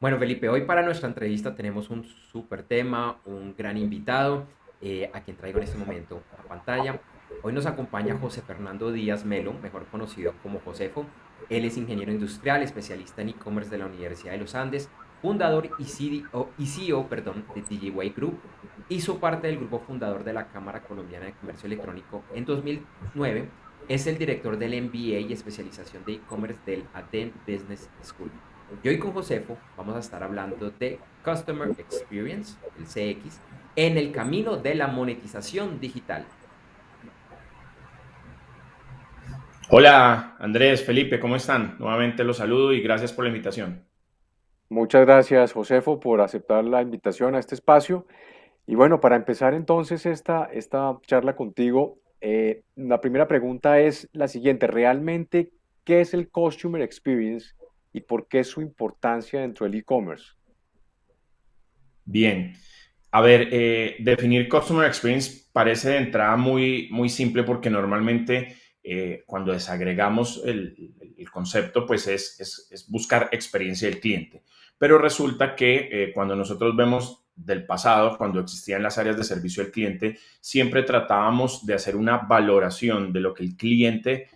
Bueno, Felipe, hoy para nuestra entrevista tenemos un súper tema, un gran invitado, a quien traigo en este momento a pantalla. Hoy nos acompaña José Fernando Díaz Melo, mejor conocido como Josefo. Él es ingeniero industrial, especialista en e-commerce de la Universidad de los Andes, fundador y CEO, perdón, de TGWay Group. Hizo parte del grupo fundador de la Cámara Colombiana de Comercio Electrónico en 2009. Es el director del MBA y especialización de e-commerce del Adent Business School. Y hoy con Josefo vamos a estar hablando de Customer Experience, el CX, en el camino de la monetización digital. Hola Andrés, Felipe, ¿cómo están? Nuevamente los saludo y gracias por la invitación. Muchas gracias, Josefo, por aceptar la invitación a este espacio. Y bueno, para empezar entonces esta charla contigo, la primera pregunta es la siguiente. ¿Realmente qué es el Customer Experience y por qué su importancia dentro del e-commerce? Bien, a ver, definir Customer Experience parece de entrada muy simple porque normalmente cuando desagregamos el concepto, pues es buscar experiencia del cliente. Pero resulta que cuando nosotros vemos del pasado, cuando existían las áreas de servicio al cliente, siempre tratábamos de hacer una valoración de lo que el cliente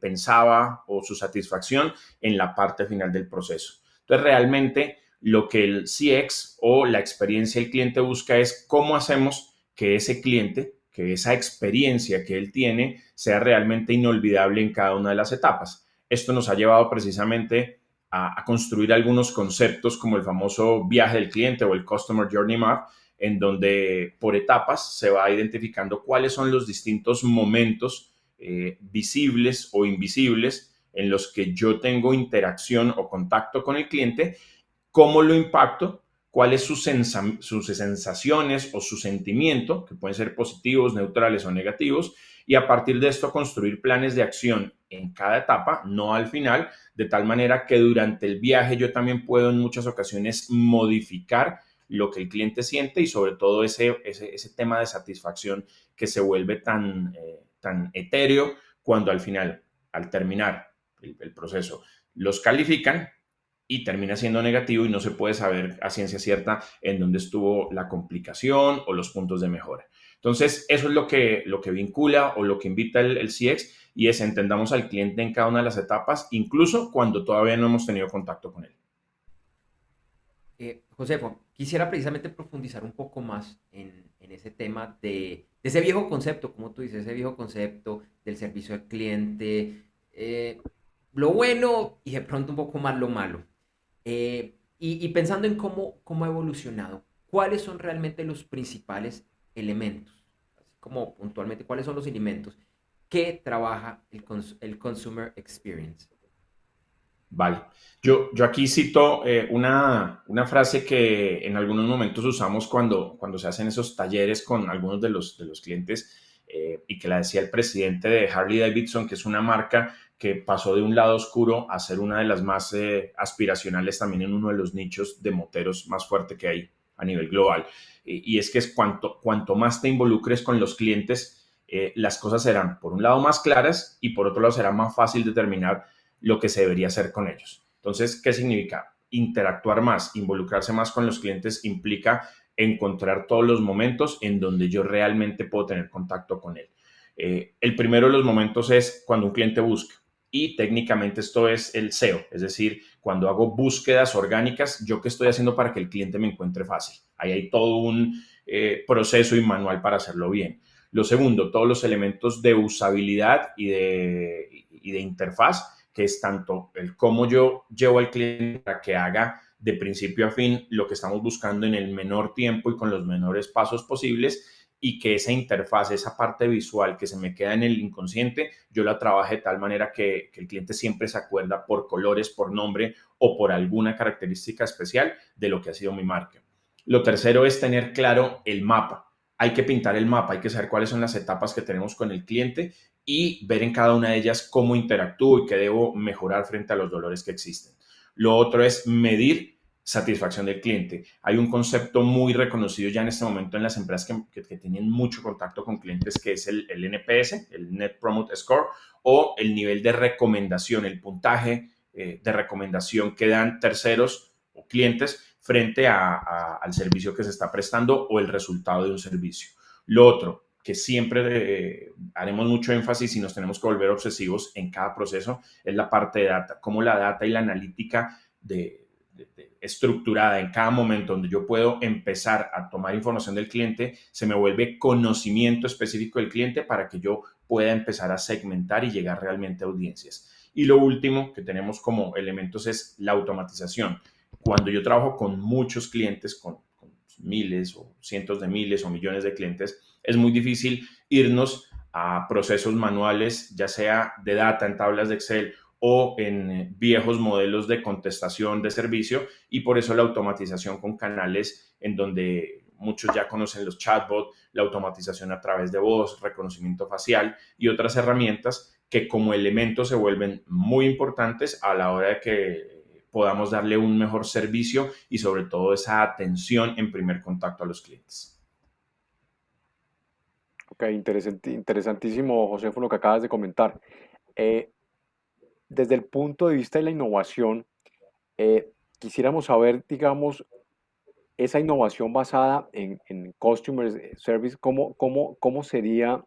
pensaba o su satisfacción en la parte final del proceso. Entonces, realmente lo que el CX o la experiencia del cliente busca es cómo hacemos que ese cliente, que esa experiencia que él tiene, sea realmente inolvidable en cada una de las etapas. Esto nos ha llevado precisamente a construir algunos conceptos como el famoso viaje del cliente o el Customer Journey Map, en donde por etapas se va identificando cuáles son los distintos momentos visibles o invisibles en los que yo tengo interacción o contacto con el cliente, cómo lo impacto, cuáles sus sensaciones o su sentimiento, que pueden ser positivos, neutrales o negativos, y a partir de esto construir planes de acción en cada etapa, no al final, de tal manera que durante el viaje yo también puedo en muchas ocasiones modificar lo que el cliente siente y sobre todo ese tema de satisfacción que se vuelve tan etéreo cuando al final, al terminar el proceso, los califican y termina siendo negativo y no se puede saber a ciencia cierta en dónde estuvo la complicación o los puntos de mejora. Entonces, eso es lo que vincula o lo que invita el CX y es entendamos al cliente en cada una de las etapas, incluso cuando todavía no hemos tenido contacto con él. Josefo, quisiera precisamente profundizar un poco más en ese tema de ese viejo concepto, como tú dices, ese viejo concepto del servicio al cliente, lo bueno y de pronto un poco más lo malo. Y pensando en cómo ha evolucionado, ¿cuáles son realmente los principales elementos? Así como puntualmente, ¿cuáles son los elementos que trabaja el Consumer Experience? Vale. Yo aquí cito una frase que en algunos momentos usamos cuando se hacen esos talleres con algunos de los clientes y que la decía el presidente de Harley Davidson, que es una marca que pasó de un lado oscuro a ser una de las más aspiracionales también en uno de los nichos de moteros más fuerte que hay a nivel global. Y es que es cuanto más te involucres con los clientes, las cosas serán por un lado más claras y por otro lado será más fácil determinar lo que se debería hacer con ellos. Entonces, ¿qué significa? Interactuar más, involucrarse más con los clientes implica encontrar todos los momentos en donde yo realmente puedo tener contacto con él. El primero de los momentos es cuando un cliente busca y técnicamente esto es el SEO, es decir, cuando hago búsquedas orgánicas, ¿yo qué estoy haciendo para que el cliente me encuentre fácil? Ahí hay todo un proceso y manual para hacerlo bien. Lo segundo, todos los elementos de usabilidad y de interfaz, que es tanto el cómo yo llevo al cliente para que haga de principio a fin lo que estamos buscando en el menor tiempo y con los menores pasos posibles y que esa interfaz, esa parte visual que se me queda en el inconsciente, yo la trabaje de tal manera que el cliente siempre se acuerda por colores, por nombre o por alguna característica especial de lo que ha sido mi marca. Lo tercero es tener claro el mapa. Hay que pintar el mapa, hay que saber cuáles son las etapas que tenemos con el cliente y ver en cada una de ellas cómo interactúo y qué debo mejorar frente a los dolores que existen. Lo otro es medir satisfacción del cliente. Hay un concepto muy reconocido ya en este momento en las empresas que tienen mucho contacto con clientes, que es el NPS, el Net Promote Score, o el nivel de recomendación, el puntaje de recomendación que dan terceros o clientes frente al servicio que se está prestando o el resultado de un servicio. Lo otro, que siempre haremos mucho énfasis y nos tenemos que volver obsesivos en cada proceso, es la parte de data, cómo la data y la analítica estructurada en cada momento donde yo puedo empezar a tomar información del cliente, se me vuelve conocimiento específico del cliente para que yo pueda empezar a segmentar y llegar realmente a audiencias. Y lo último que tenemos como elementos es la automatización. Cuando yo trabajo con muchos clientes, con miles o cientos de miles o millones de clientes, es muy difícil irnos a procesos manuales, ya sea de data en tablas de Excel o en viejos modelos de contestación de servicio, y por eso la automatización con canales en donde muchos ya conocen los chatbots, la automatización a través de voz, reconocimiento facial y otras herramientas que como elementos se vuelven muy importantes a la hora de que podamos darle un mejor servicio y sobre todo esa atención en primer contacto a los clientes. Ok, interesantísimo, Josefo, lo que acabas de comentar. Eh, Desde el punto de vista de la innovación, quisiéramos saber, digamos, esa innovación basada en Customer Service, cómo sería,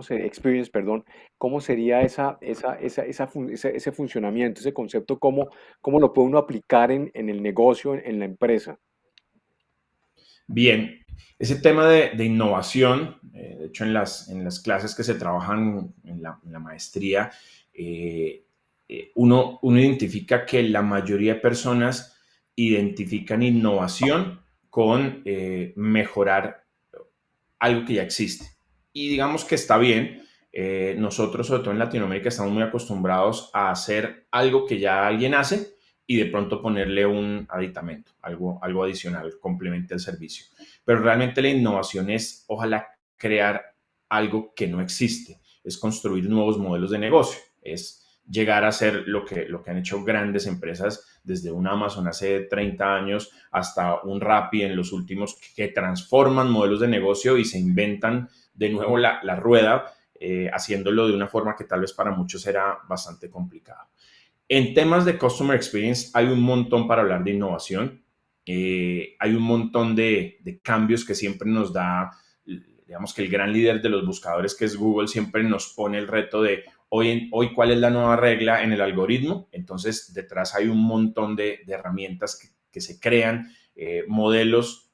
Experience, perdón, cómo sería ese funcionamiento, ese concepto, cómo lo puede uno aplicar en el negocio, en la empresa. Bien, ese tema de innovación, de hecho en las clases que se trabajan en la maestría, uno identifica que la mayoría de personas identifican innovación con mejorar algo que ya existe. Y digamos que está bien. Nosotros, sobre todo en Latinoamérica, estamos muy acostumbrados a hacer algo que ya alguien hace y de pronto ponerle un aditamento, algo adicional, complemente al servicio. Pero realmente la innovación es, ojalá, crear algo que no existe, es construir nuevos modelos de negocio, es llegar a ser lo que han hecho grandes empresas desde un Amazon hace 30 años hasta un Rappi en los últimos, que transforman modelos de negocio y se inventan de nuevo la rueda, haciéndolo de una forma que tal vez para muchos era bastante complicado. En temas de Customer Experience hay un montón para hablar de innovación. Hay un montón de cambios que siempre nos da, digamos que el gran líder de los buscadores, que es Google, siempre nos pone el reto de hoy cuál es la nueva regla en el algoritmo. Entonces, detrás hay un montón de herramientas que se crean, modelos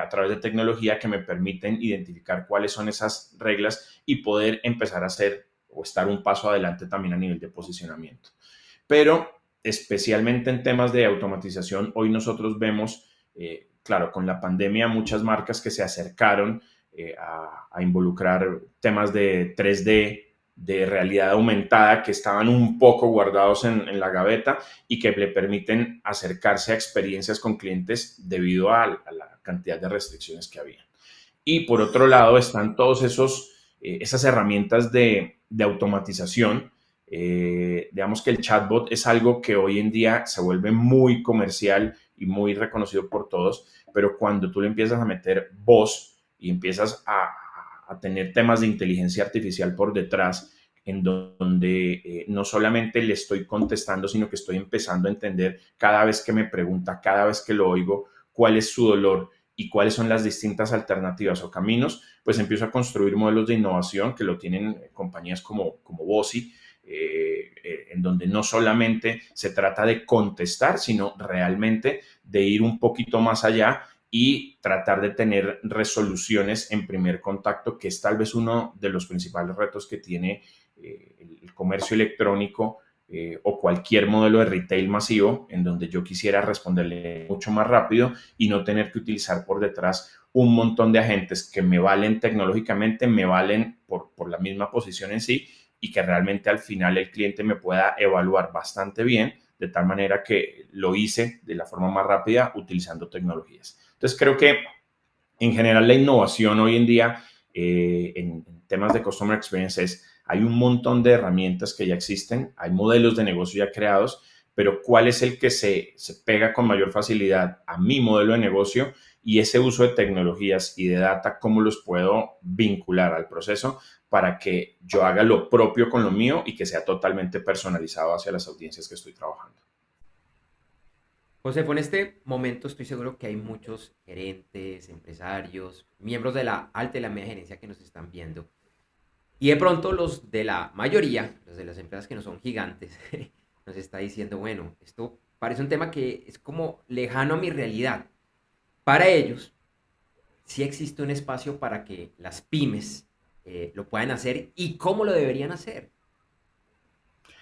a través de tecnología que me permiten identificar cuáles son esas reglas y poder empezar a hacer o estar un paso adelante también a nivel de posicionamiento. Pero especialmente en temas de automatización, hoy nosotros vemos, claro, con la pandemia, muchas marcas que se acercaron a involucrar temas de 3D, de realidad aumentada, que estaban un poco guardados en la gaveta y que le permiten acercarse a experiencias con clientes debido a la cantidad de restricciones que había. Y por otro lado están todos esas herramientas de automatización. Digamos que el chatbot es algo que hoy en día se vuelve muy comercial y muy reconocido por todos, pero cuando tú le empiezas a meter voz y empiezas a tener temas de inteligencia artificial por detrás, en donde no solamente le estoy contestando, sino que estoy empezando a entender cada vez que me pregunta, cada vez que lo oigo, cuál es su dolor y cuáles son las distintas alternativas o caminos, pues empiezo a construir modelos de innovación que lo tienen compañías como Bosi, en donde no solamente se trata de contestar, sino realmente de ir un poquito más allá y tratar de tener resoluciones en primer contacto, que es tal vez uno de los principales retos que tiene el comercio electrónico o cualquier modelo de retail masivo, en donde yo quisiera responderle mucho más rápido y no tener que utilizar por detrás un montón de agentes que me valen tecnológicamente, me valen por la misma posición en sí, y que realmente al final el cliente me pueda evaluar bastante bien, de tal manera que lo hice de la forma más rápida utilizando tecnologías. Entonces creo que en general la innovación hoy en día en temas de Customer Experience hay un montón de herramientas que ya existen, hay modelos de negocio ya creados, pero ¿cuál es el que se pega con mayor facilidad a mi modelo de negocio? Y ese uso de tecnologías y de data, ¿cómo los puedo vincular al proceso para que yo haga lo propio con lo mío y que sea totalmente personalizado hacia las audiencias que estoy trabajando? José, en este momento estoy seguro que hay muchos gerentes, empresarios, miembros de la alta y la media gerencia que nos están viendo. Y de pronto los de la mayoría, los de las empresas que no son gigantes, nos está diciendo, bueno, esto parece un tema que es como lejano a mi realidad. Para ellos, sí existe un espacio para que las pymes lo puedan hacer y cómo lo deberían hacer.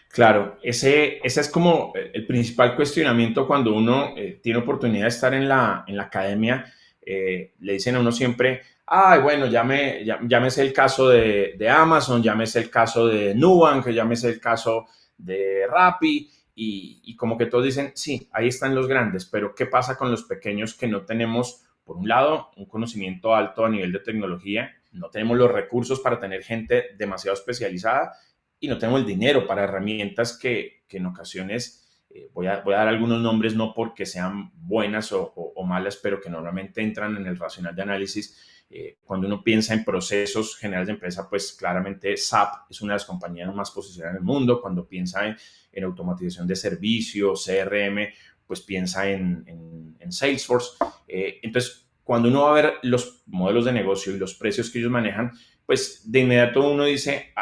Claro, ese es como el principal cuestionamiento cuando uno tiene oportunidad de estar en la academia. Le dicen a uno siempre, ay, bueno, llámese el caso de Amazon, llámese el caso de Nubank, llámese el caso de Rappi, y como que todos dicen, sí, ahí están los grandes, pero ¿qué pasa con los pequeños que no tenemos, por un lado, un conocimiento alto a nivel de tecnología, no tenemos los recursos para tener gente demasiado especializada y no tenemos el dinero para herramientas que en ocasiones, voy a dar algunos nombres no porque sean buenas o malas, pero que normalmente entran en el racional de análisis. Cuando uno piensa en procesos generales de empresa, pues claramente SAP es una de las compañías más posicionadas en el mundo. Cuando piensa en automatización de servicios, CRM, pues piensa en Salesforce. Entonces, cuando uno va a ver los modelos de negocio y los precios que ellos manejan, pues de inmediato uno dice,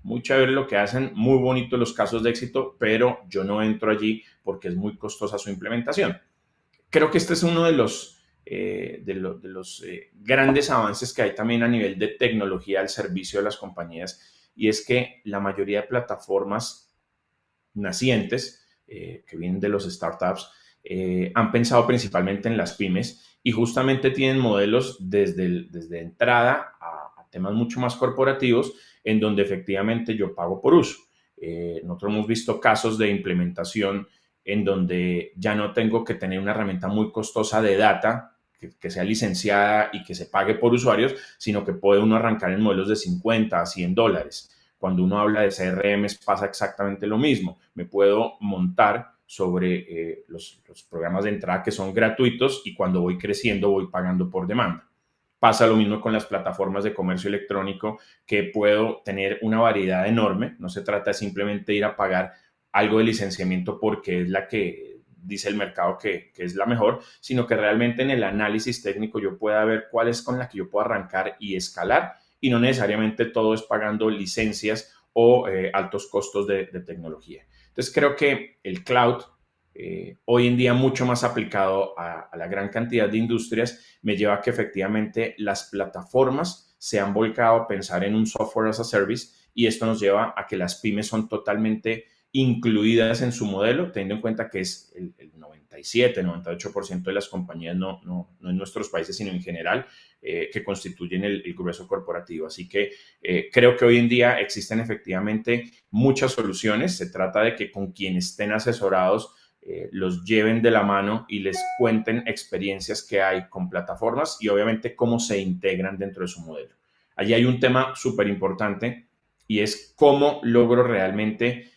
muy chévere lo que hacen, muy bonitos los casos de éxito, pero yo no entro allí porque es muy costosa su implementación. Creo que este es uno de los grandes avances que hay también a nivel de tecnología al servicio de las compañías, y es que la mayoría de plataformas nacientes que vienen de los startups han pensado principalmente en las pymes y justamente tienen modelos desde entrada a temas mucho más corporativos en donde efectivamente yo pago por uso. Nosotros hemos visto casos de implementación en donde ya no tengo que tener una herramienta muy costosa de data que sea licenciada y que se pague por usuarios, sino que puede uno arrancar en modelos de 50 a $100. Cuando uno habla de CRMs pasa exactamente lo mismo. Me puedo montar sobre los programas de entrada que son gratuitos y cuando voy creciendo voy pagando por demanda. Pasa lo mismo con las plataformas de comercio electrónico, que puedo tener una variedad enorme. No se trata de simplemente ir a pagar algo de licenciamiento porque es la que dice el mercado que es la mejor, sino que realmente en el análisis técnico yo pueda ver cuál es con la que yo puedo arrancar y escalar, y no necesariamente todo es pagando licencias o altos costos de tecnología. Entonces creo que el cloud, hoy en día mucho más aplicado a la gran cantidad de industrias, me lleva a que efectivamente las plataformas se han volcado a pensar en un software as a service, y esto nos lleva a que las pymes son totalmente incluidas en su modelo, teniendo en cuenta que es el 97, 98% de las compañías, no en nuestros países, sino en general, que constituyen el grueso corporativo. Así que creo que hoy en día existen efectivamente muchas soluciones. Se trata de que con quienes estén asesorados los lleven de la mano y les cuenten experiencias que hay con plataformas y obviamente cómo se integran dentro de su modelo. Allí hay un tema súper importante, y es cómo logro realmente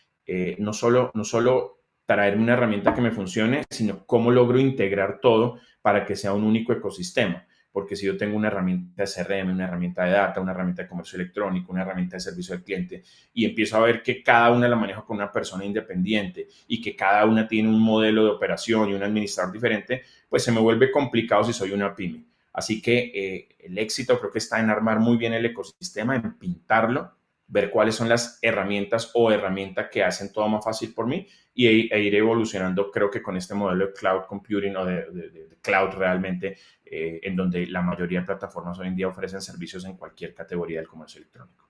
no solo traerme una herramienta que me funcione, sino cómo logro integrar todo para que sea un único ecosistema. Porque si yo tengo una herramienta de CRM, una herramienta de data, una herramienta de comercio electrónico, una herramienta de servicio al cliente, y empiezo a ver que cada una la manejo con una persona independiente y que cada una tiene un modelo de operación y un administrador diferente, pues se me vuelve complicado si soy una pyme. Así que el éxito creo que está en armar muy bien el ecosistema, en pintarlo, ver cuáles son las herramientas o herramientas que hacen todo más fácil por mí, e ir evolucionando, creo que con este modelo de cloud computing o de cloud realmente, en donde la mayoría de plataformas hoy en día ofrecen servicios en cualquier categoría del comercio electrónico.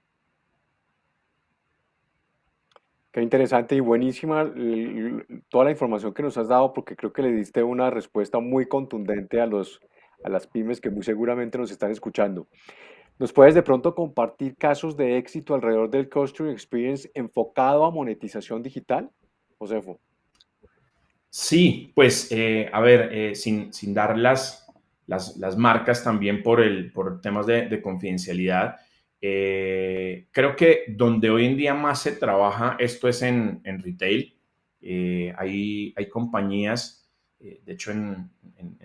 Qué interesante y buenísima toda la información que nos has dado, porque creo que le diste una respuesta muy contundente a las pymes que muy seguramente nos están escuchando. ¿Nos puedes de pronto compartir casos de éxito alrededor del Customer Experience enfocado a monetización digital, Josefo? Sí, pues a ver, sin dar las marcas también por temas de confidencialidad, creo que donde hoy en día más se trabaja esto es en retail. Hay compañías, de hecho en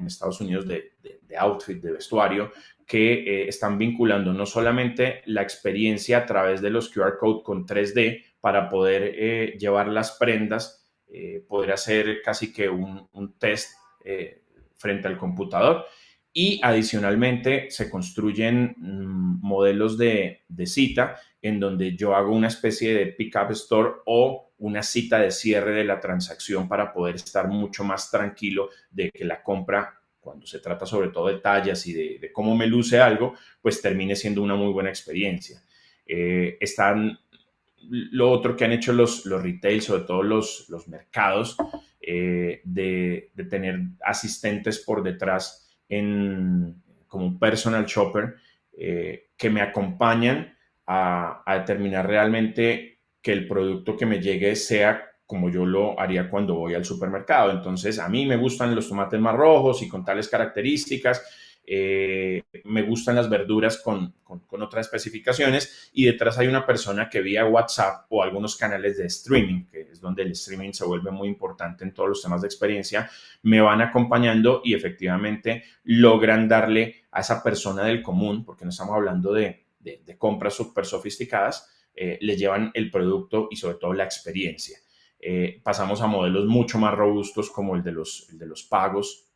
Estados Unidos, de outfit, de vestuario, que están vinculando no solamente la experiencia a través de los QR code con 3D para poder llevar las prendas poder hacer casi que un test frente al computador. Y adicionalmente se construyen modelos de cita en donde yo hago una especie de pick-up store o una cita de cierre de la transacción para poder estar mucho más tranquilo de que la compra, cuando se trata sobre todo de tallas y de cómo me luce algo, pues termine siendo una muy buena experiencia. Están lo otro que han hecho los retail, sobre todo los mercados, de tener asistentes por detrás como un personal shopper que me acompañan a determinar realmente que el producto que me llegue sea como yo lo haría cuando voy al supermercado. Entonces, a mí me gustan los tomates más rojos y con tales características. Me gustan las verduras con otras especificaciones, y detrás hay una persona que vía WhatsApp o algunos canales de streaming, que es donde el streaming se vuelve muy importante en todos los temas de experiencia, me van acompañando y efectivamente logran darle a esa persona del común, porque no estamos hablando de compras súper sofisticadas, le llevan el producto y sobre todo la experiencia. Pasamos a modelos mucho más robustos como el de los pagos,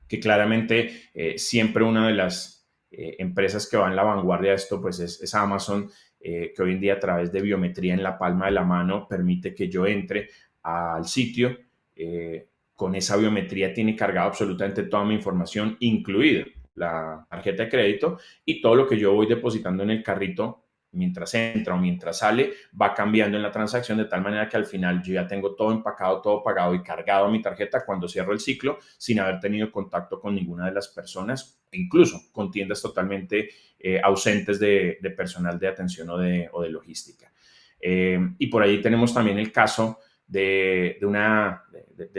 que claramente siempre una de las empresas que va en la vanguardia de esto pues es Amazon, que hoy en día a través de biometría en la palma de la mano permite que yo entre al sitio. Con esa biometría tiene cargado absolutamente toda mi información, incluida la tarjeta de crédito, y todo lo que yo voy depositando en el carrito mientras entra o mientras sale va cambiando en la transacción, de tal manera que al final yo ya tengo todo empacado, todo pagado y cargado a mi tarjeta cuando cierro el ciclo, sin haber tenido contacto con ninguna de las personas, incluso con tiendas totalmente ausentes de personal de atención o de logística. Y por ahí tenemos también el caso del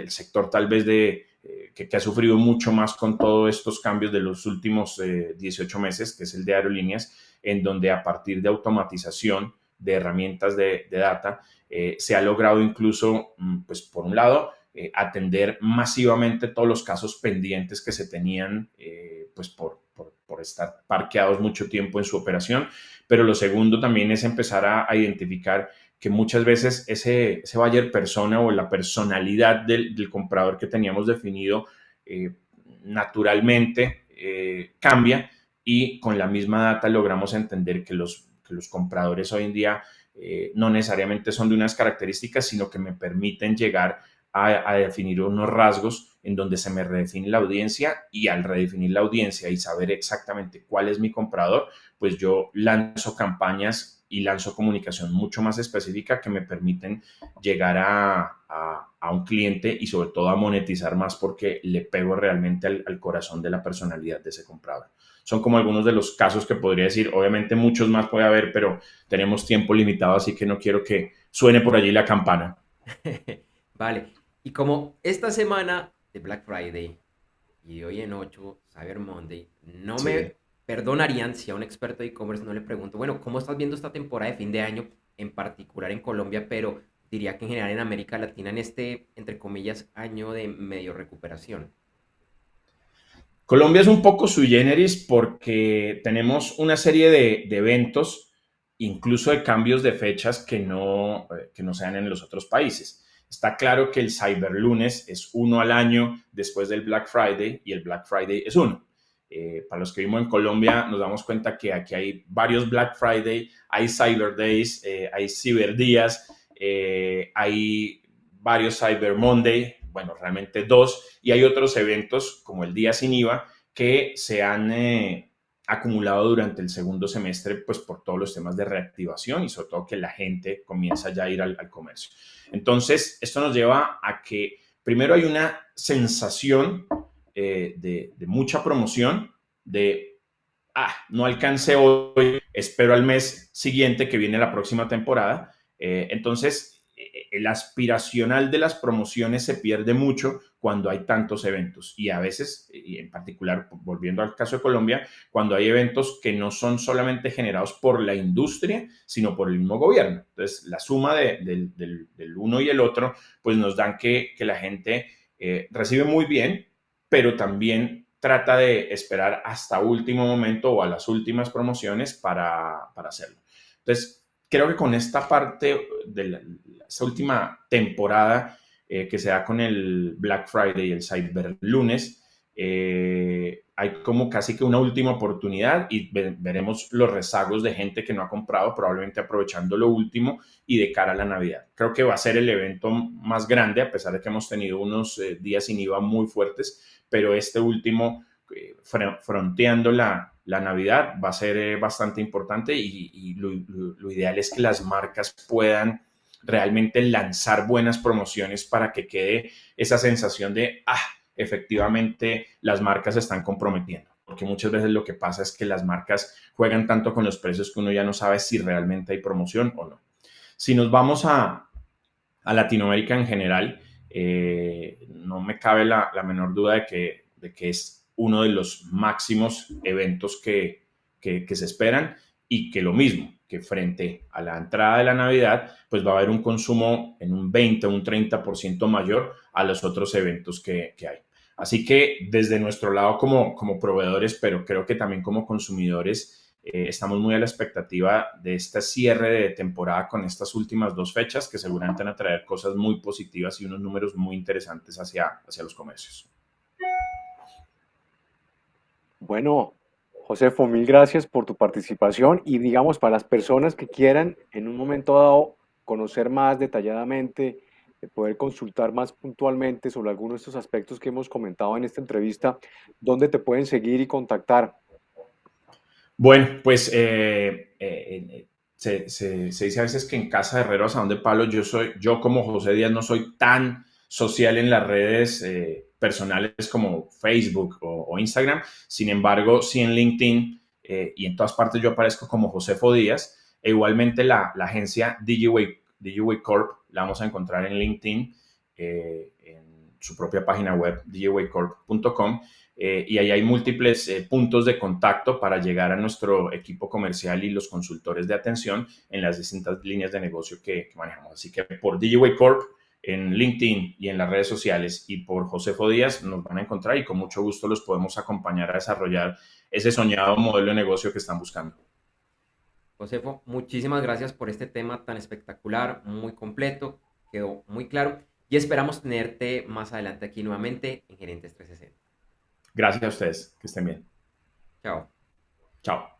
sector tal vez que ha sufrido mucho más con todos estos cambios de los últimos 18 meses, que es el de aerolíneas, en donde a partir de automatización de herramientas de data se ha logrado incluso, pues por un lado, atender masivamente todos los casos pendientes que se tenían pues por estar parqueados mucho tiempo en su operación, pero lo segundo también es empezar a identificar que muchas veces ese buyer persona o la personalidad del comprador que teníamos definido naturalmente cambia, y con la misma data logramos entender que los compradores hoy en día no necesariamente son de unas características, sino que me permiten llegar a definir unos rasgos en donde se me redefine la audiencia, y al redefinir la audiencia y saber exactamente cuál es mi comprador, pues yo lanzo campañas y lanzo comunicación mucho más específica que me permiten llegar a un cliente y sobre todo a monetizar más, porque le pego realmente al corazón de la personalidad de ese comprador. Son como algunos de los casos que podría decir. Obviamente muchos más puede haber, pero tenemos tiempo limitado, así que no quiero que suene por allí la campana. Vale, y como esta semana de Black Friday y de hoy en 8, Cyber Monday, no me Sí. perdonarían si a un experto de e-commerce no le pregunto, bueno, ¿cómo estás viendo esta temporada de fin de año, en particular en Colombia, pero diría que en general en América Latina, en este, entre comillas, año de medio recuperación? Colombia es un poco sui generis porque tenemos una serie de eventos, incluso de cambios de fechas que no se dan en los otros países. Está claro que el Cyber Lunes es uno al año después del Black Friday, y el Black Friday es uno. Para los que vivimos en Colombia nos damos cuenta que aquí hay varios Black Friday, hay Cyber Days, hay Cyber Días, hay varios Cyber Monday, bueno, realmente dos, y hay otros eventos como el Día Sin IVA que se han acumulado durante el segundo semestre, pues por todos los temas de reactivación y sobre todo que la gente comienza ya a ir al comercio. Entonces, esto nos lleva a que primero hay una sensación de mucha promoción, no alcancé hoy, espero al mes siguiente que viene la próxima temporada. Entonces, el aspiracional de las promociones se pierde mucho cuando hay tantos eventos, y a veces, y en particular, volviendo al caso de Colombia, cuando hay eventos que no son solamente generados por la industria, sino por el mismo gobierno. Entonces, la suma del uno y el otro, pues nos dan que la gente recibe muy bien, pero también trata de esperar hasta último momento o a las últimas promociones para hacerlo. Entonces, creo que con esta parte de esta última temporada que se da con el Black Friday y el Cyber Lunes, hay como casi que una última oportunidad y veremos los rezagos de gente que no ha comprado, probablemente aprovechando lo último y de cara a la Navidad. Creo que va a ser el evento más grande, a pesar de que hemos tenido unos días sin IVA muy fuertes, pero este último, fronteando la Navidad, va a ser bastante importante y lo ideal es que las marcas puedan realmente lanzar buenas promociones para que quede esa sensación de, efectivamente las marcas se están comprometiendo, porque muchas veces lo que pasa es que las marcas juegan tanto con los precios que uno ya no sabe si realmente hay promoción o no. Si nos vamos a Latinoamérica en general, no me cabe la menor duda de que es uno de los máximos eventos que se esperan y que lo mismo, que frente a la entrada de la Navidad, pues va a haber un consumo en un 20 o un 30% mayor a los otros eventos que hay. Así que desde nuestro lado como proveedores, pero creo que también como consumidores, estamos muy a la expectativa de este cierre de temporada con estas últimas dos fechas que seguramente van a traer cosas muy positivas y unos números muy interesantes hacia los comercios. Bueno, Josefo, mil gracias por tu participación y digamos, para las personas que quieran en un momento dado conocer más detalladamente, poder consultar más puntualmente sobre algunos de estos aspectos que hemos comentado en esta entrevista, ¿dónde te pueden seguir y contactar? Bueno, pues se dice a veces que en casa de herreros a donde palo, yo como José Díaz no soy tan social en las redes personales como Facebook o Instagram. Sin embargo, sí en LinkedIn y en todas partes yo aparezco como Josefo Díaz. E igualmente la agencia DigiWay Corp la vamos a encontrar en LinkedIn, en su propia página web, digiwaycorp.com. Y ahí hay múltiples puntos de contacto para llegar a nuestro equipo comercial y los consultores de atención en las distintas líneas de negocio que manejamos. Así que por DigiWay Corp en LinkedIn y en las redes sociales y por Josefo Díaz nos van a encontrar y con mucho gusto los podemos acompañar a desarrollar ese soñado modelo de negocio que están buscando. Josefo, muchísimas gracias por este tema tan espectacular, muy completo, quedó muy claro y esperamos tenerte más adelante aquí nuevamente en Gerentes 360. Gracias a ustedes, que estén bien. Chao. Chao.